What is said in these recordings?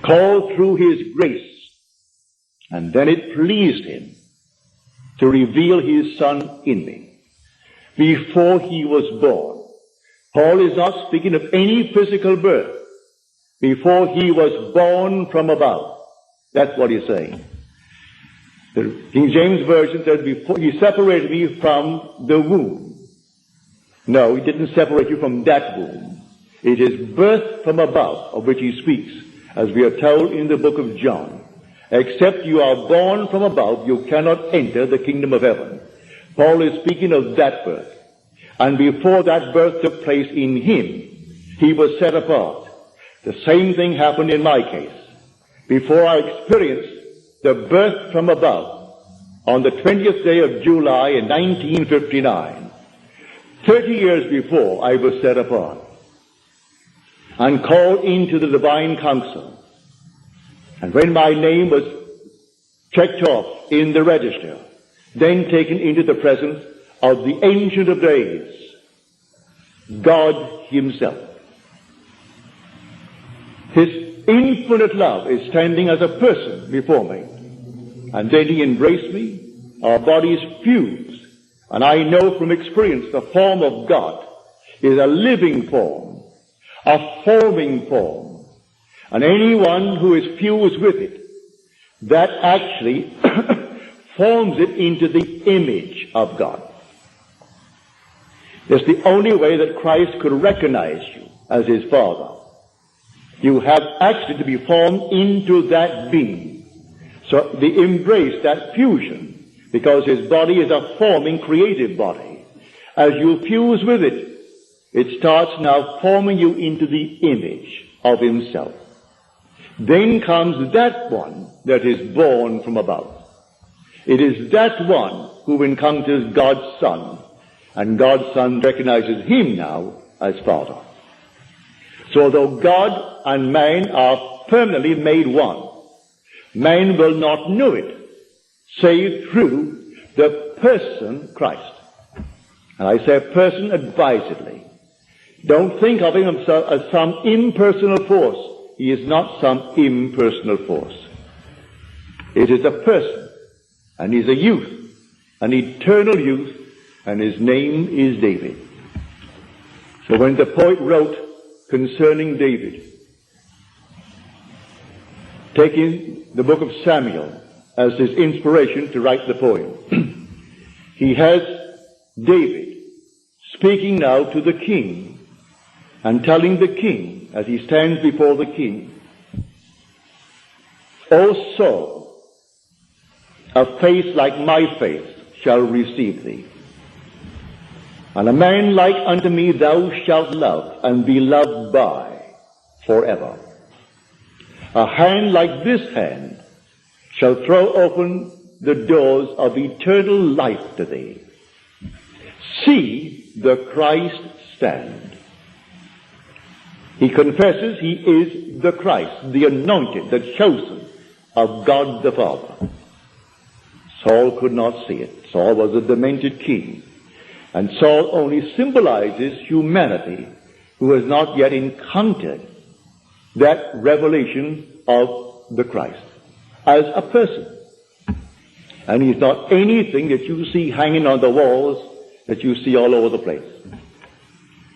called through his grace, and then it pleased him to reveal his Son in me before he was born. Paul is not speaking of any physical birth. Before he was born from above. That's what he's saying. The King James Version says, before he separated me from the womb. No, he didn't separate you from that womb. It is birth from above of which he speaks, as we are told in the book of John. Except you are born from above, you cannot enter the kingdom of heaven. Paul is speaking of that birth. And before that birth took place in him, he was set apart. The same thing happened in my case. Before I experienced the birth from above, on the 20th day of July in 1959, 30 years before, I was set apart and called into the divine council. And when my name was checked off in the register, then taken into the presence of the Ancient of Days, God himself. His infinite love is standing as a person before me. And then he embraced me, our bodies fused, and I know from experience the form of God is a living form, a forming form. And anyone who is fused with it, that actually forms it into the image of God. It's the only way that Christ could recognize you as his Father. You have actually to be formed into that being. So the embrace, that fusion, because his body is a forming, creative body. As you fuse with it, it starts now forming you into the image of himself. Then comes that one that is born from above. It is that one who encounters God's Son, and God's Son recognizes him now as Father. So though God and man are permanently made one, man will not know it save through the person Christ. And I say person advisedly. Don't think of him as some impersonal force. He is not some impersonal force. It is a person, and he's a youth, an eternal youth, and his name is David. So when the poet wrote concerning David, taking the book of Samuel as his inspiration to write the poem, he has David speaking now to the king and telling the king as he stands before the king, O Saul, a face like my face shall receive thee. And a man like unto me thou shalt love, and be loved by forever. A hand like this hand shall throw open the doors of eternal life to thee. See the Christ stand. He confesses he is the Christ, the anointed, the chosen of God the Father. Saul could not see it. Saul was a demented king. And Saul only symbolizes humanity who has not yet encountered that revelation of the Christ as a person. And he's not anything that you see hanging on the walls that you see all over the place.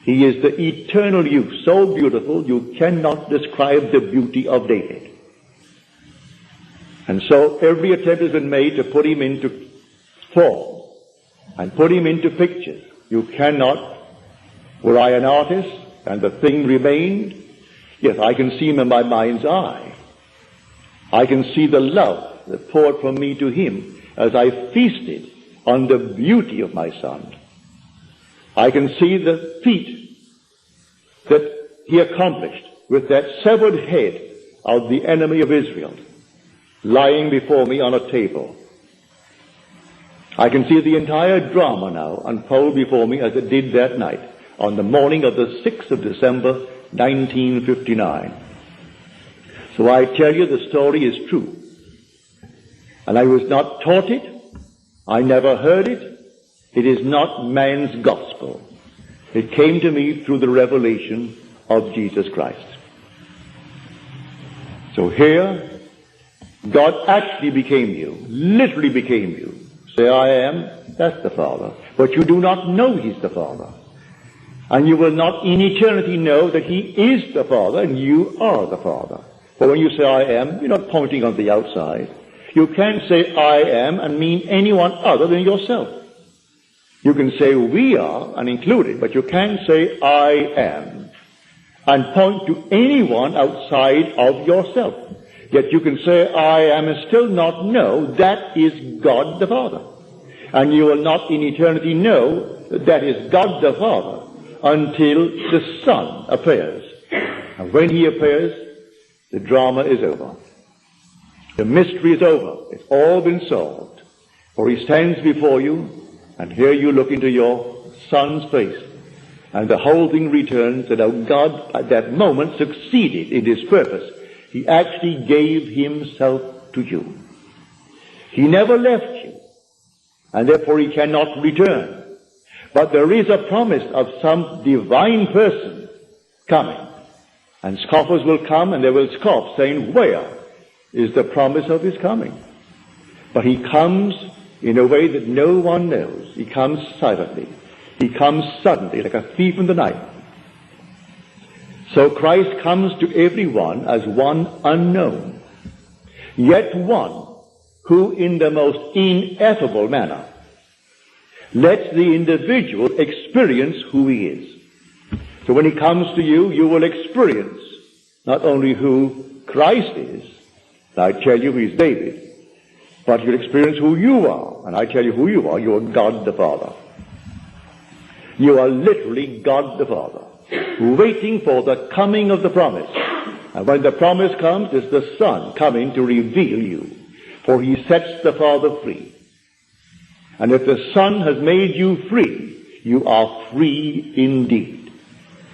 He is the eternal youth, so beautiful you cannot describe the beauty of David. And so every attempt has been made to put him into form and put him into pictures. You cannot. Were I an artist and the thing remained, yes, I can see him in my mind's eye. I can see the love that poured from me to him as I feasted on the beauty of my son. I can see the feat that he accomplished with that severed head of the enemy of Israel lying before me on a table. I can see the entire drama now unfold before me as it did that night on the morning of the 6th of December, 1959. So I tell you the story is true. And I was not taught it. I never heard it. It is not man's gospel. It came to me through the revelation of Jesus Christ. So here, God actually became you, literally became you. Say, I am, that's the Father. But you do not know He's the Father. And you will not in eternity know that He is the Father and you are the Father. But when you say I am, you're not pointing on the outside. You can't say I am and mean anyone other than yourself. You can say we are and include it, but you can't say I am and point to anyone outside of yourself. Yet you can say I am and still not know that is God the Father. And you will not in eternity know that is God the Father until the Son appears. And when He appears, the drama is over. The mystery is over. It's all been solved. For He stands before you, and here you look into your Son's face, and the whole thing returns that God at that moment succeeded in His purpose. He actually gave Himself to you. He never left you, and therefore He cannot return. But there is a promise of some divine person coming. And scoffers will come and they will scoff, saying, where is the promise of His coming? But He comes in a way that no one knows. He comes silently. He comes suddenly, like a thief in the night. So Christ comes to everyone as one unknown, yet one who in the most ineffable manner lets the individual experience who he is. So when He comes to you, you will experience not only who Christ is, I tell you He's David, but you'll experience who you are, and I tell you who you are. You are God the Father. You are literally God the Father, waiting for the coming of the promise. And when the promise comes, it's the Son coming to reveal you, for He sets the Father free. And if the Son has made you free, you are free indeed.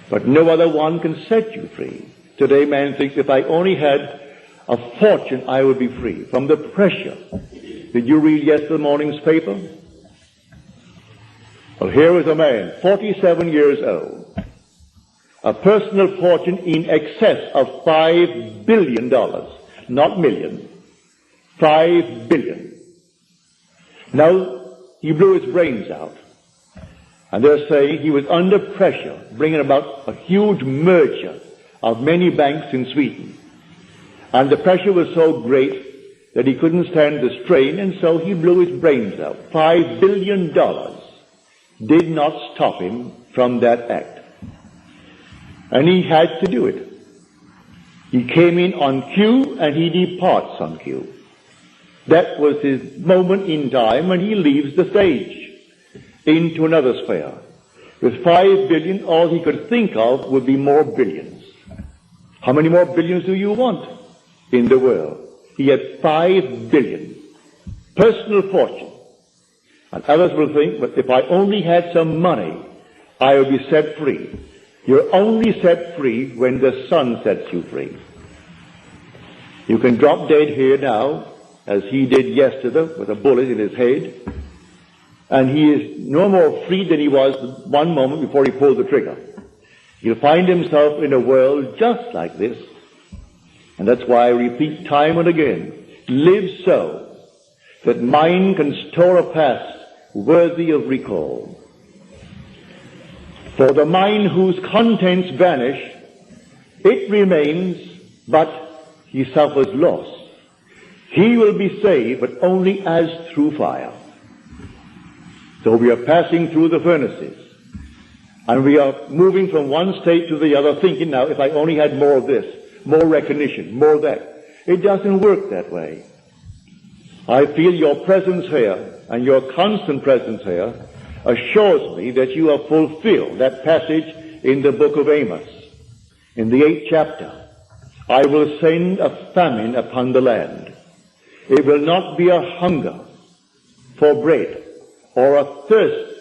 But no other one can set you free. Today man thinks, if I only had a fortune, I would be free from the pressure. Did you read yesterday morning's paper? Well, here is a man, 47 years old, a personal fortune in excess of $5 billion, not million, $5 billion. Now, he blew his brains out. And they're saying he was under pressure, bringing about a huge merger of many banks in Sweden. And the pressure was so great that he couldn't stand the strain, and so he blew his brains out. $5 billion did not stop him from that act. And he had to do it. He came in on cue, and he departs on cue. That was his moment in time when he leaves the stage into another sphere. With $5 billion, all he could think of would be more billions. How many more billions do you want in the world? He had $5 billion. Personal fortune. And others will think, but if I only had some money, I would be set free. You're only set free when the Son sets you free. You can drop dead here now, as he did yesterday with a bullet in his head, and he is no more free than he was one moment before he pulled the trigger. He'll find himself in a world just like this, and that's why I repeat time and again, live so that mind can store a past worthy of recall. For the mind whose contents vanish, it remains, but he suffers loss. He will be saved, but only as through fire. So we are passing through the furnaces, and we are moving from one state to the other, thinking, now, if I only had more of this, more recognition, more of that. It doesn't work that way. I feel your presence here, and your constant presence here, assures me that you have fulfilled that passage in the book of Amos, in the 8th chapter. I will send a famine upon the land. It will not be a hunger for bread or a thirst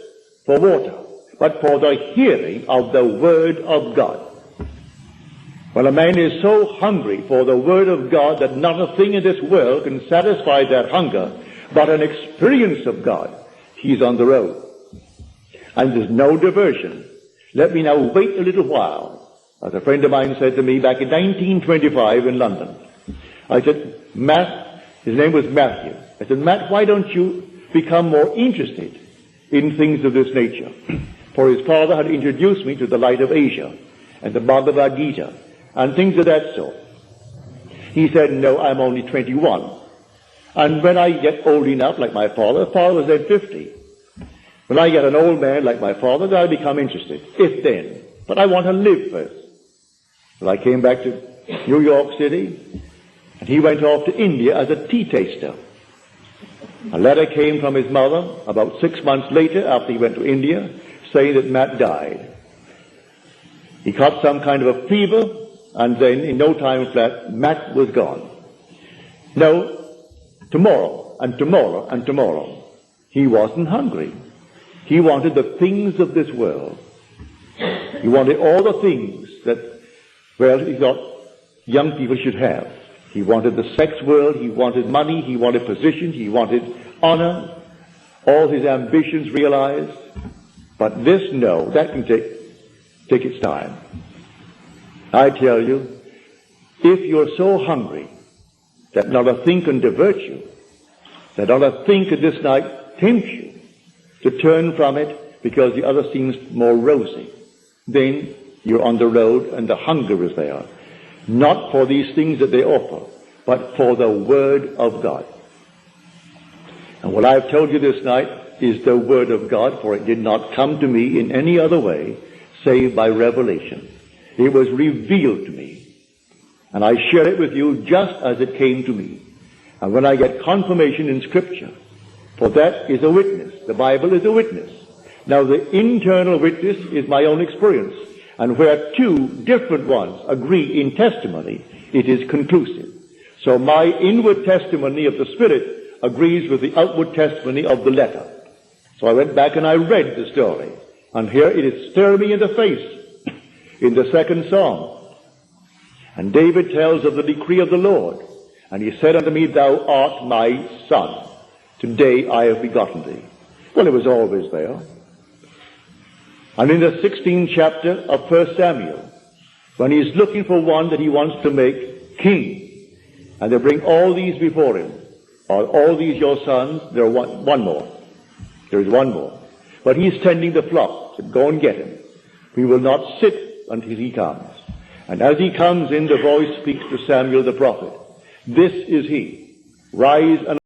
for water, but for the hearing of the Word of God. When a man is so hungry for the Word of God that not a thing in this world can satisfy that hunger, but an experience of God, he's on the road. And there's no diversion. Let me now wait a little while. As a friend of mine said to me back in 1925 in London, I said, Matt, his name was Matthew. I said, Matt, why don't you become more interested in things of this nature? For his father had introduced me to the Light of Asia and the Bhagavad Gita and things of that sort. He said, no, I'm only 21. And when I get old enough, like my father was then 50. When I get an old man like my father, then I'll become interested, if then. But I want to live first. Well, I came back to New York City, and he went off to India as a tea taster. A letter came from his mother about 6 months later, after he went to India, saying that Matt died. He caught some kind of a fever, and then in no time flat, Matt was gone. No, tomorrow, and tomorrow, and tomorrow. He wasn't hungry. He wanted the things of this world. He wanted all the things that, well, he thought young people should have. He wanted the sex world, he wanted money, he wanted position, he wanted honor, all his ambitions realized. But this, no, that can take its time. I tell you, if you're so hungry that not a thing can divert you, that not a thing could this night tempt you to turn from it because the other seems more rosy, then you're on the road and the hunger is there. Not for these things that they offer, but for the Word of God. And what I've told you this night is the Word of God, for it did not come to me in any other way save by revelation. It was revealed to me. And I share it with you just as it came to me. And when I get confirmation in Scripture, for that is a witness. The Bible is a witness. Now the internal witness is my own experience. And where two different ones agree in testimony, it is conclusive. So my inward testimony of the Spirit agrees with the outward testimony of the letter. So I went back and I read the story. And here it is staring me in the face in the second Psalm. And David tells of the decree of the Lord. And he said unto me, Thou art my son. Today I have begotten thee. Well, it was always there. And in the 16th chapter of 1 Samuel, when he's looking for one that he wants to make king, and they bring all these before him, are all these your sons? There are one more. There is one more. But he's tending the flock. So go and get him. We will not sit until he comes. And as he comes in, the voice speaks to Samuel the prophet. This is he. Rise and